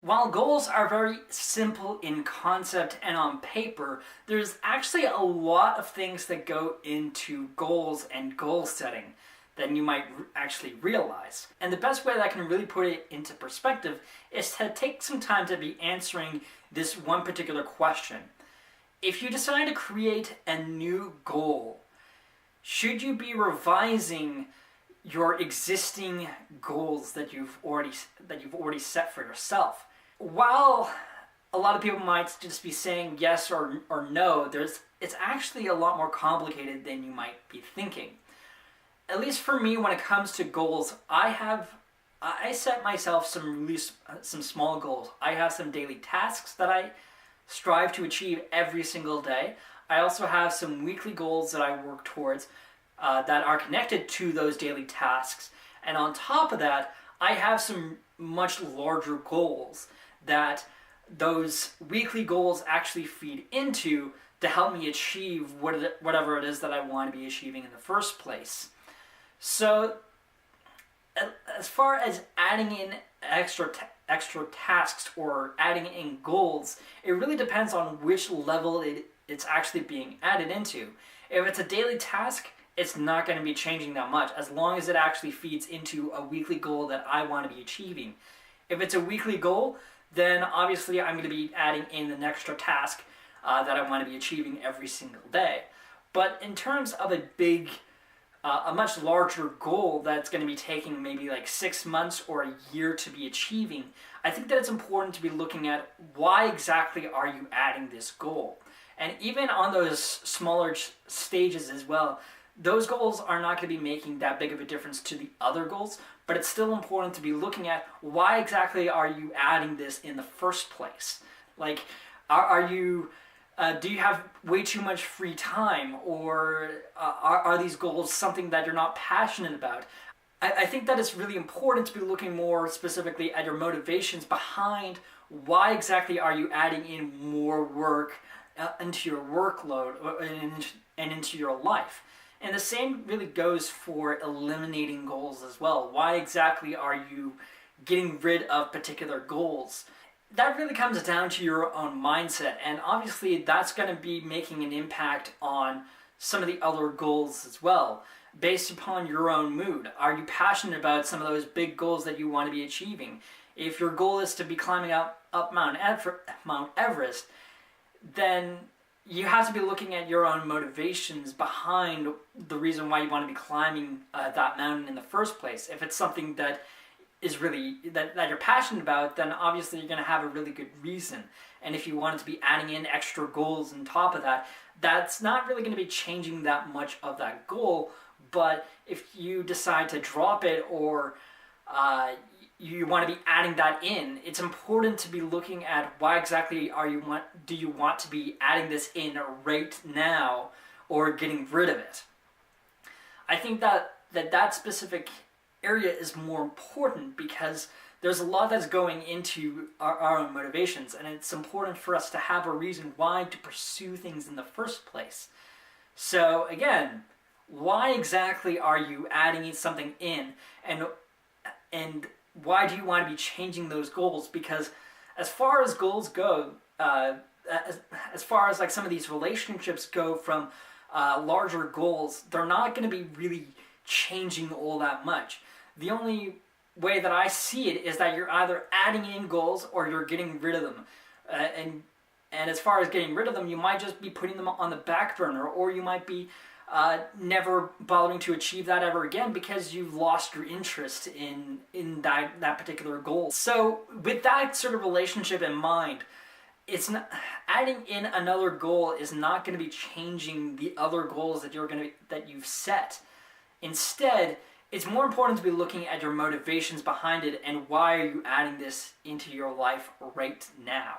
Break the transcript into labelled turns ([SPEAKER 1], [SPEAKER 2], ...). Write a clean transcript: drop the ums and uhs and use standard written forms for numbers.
[SPEAKER 1] While goals are very simple in concept and on paper, there's actually a lot of things that go into goals and goal setting than you might actually realize. And the best way that I can really put it into perspective is to take some time to be answering this one particular question. If you decide to create a new goal, should you be revising your existing goals that you've already set for yourself? While a lot of people might just be saying yes or no, it's actually a lot more complicated than you might be thinking. At least for me, when it comes to goals, I set myself some small goals. I have some daily tasks that I strive to achieve every single day. I also have some weekly goals that I work towards that are connected to those daily tasks. And on top of that, I have some much larger goals that those weekly goals actually feed into to help me achieve whatever it is that I want to be achieving in the first place. So as far as adding in extra tasks or adding in goals, it really depends on which level it's actually being added into. If it's a daily task, it's not going to be changing that much as long as it actually feeds into a weekly goal that I want to be achieving. If it's a weekly goal, then obviously I'm going to be adding in an extra task that I want to be achieving every single day. But in terms of a much larger goal that's going to be taking maybe like 6 months or a year to be achieving, I think that it's important to be looking at why exactly are you adding this goal. And even on those smaller stages as well, those goals are not going to be making that big of a difference to the other goals, but it's still important to be looking at why exactly are you adding this in the first place. Like, do you have way too much free time, or are these goals something that you're not passionate about? I think that it's really important to be looking more specifically at your motivations behind why exactly are you adding in more work into your workload and into your life. And the same really goes for eliminating goals as well. Why exactly are you getting rid of particular goals? That really comes down to your own mindset, and obviously that's going to be making an impact on some of the other goals as well, based upon your own mood. Are you passionate about some of those big goals that you want to be achieving? If your goal is to be climbing up Mount Everest, then you have to be looking at your own motivations behind the reason why you want to be climbing that mountain in the first place. If it's something that is really that you're passionate about, then obviously you're going to have a really good reason. And if you wanted to be adding in extra goals on top of that, that's not really going to be changing that much of that goal. But if you decide to drop it, or you want to be adding that in, it's important to be looking at why exactly do you want to be adding this in right now, or getting rid of it. I think that specific area is more important because there's a lot that's going into our own motivations, and it's important for us to have a reason why to pursue things in the first place. So again, why exactly are you adding something in, and why do you want to be changing those goals? Because as far as goals go, as far as like some of these relationships go from larger goals, they're not going to be really changing all that much. The only way that I see it is that you're either adding in goals or you're getting rid of them. And as far as getting rid of them, you might just be putting them on the back burner, or you might be never bothering to achieve that ever again because you've lost your interest in that particular goal. So with that sort of relationship in mind, it's not, adding in another goal is not going to be changing the other goals that you've set. Instead, it's more important to be looking at your motivations behind it and why are you adding this into your life right now.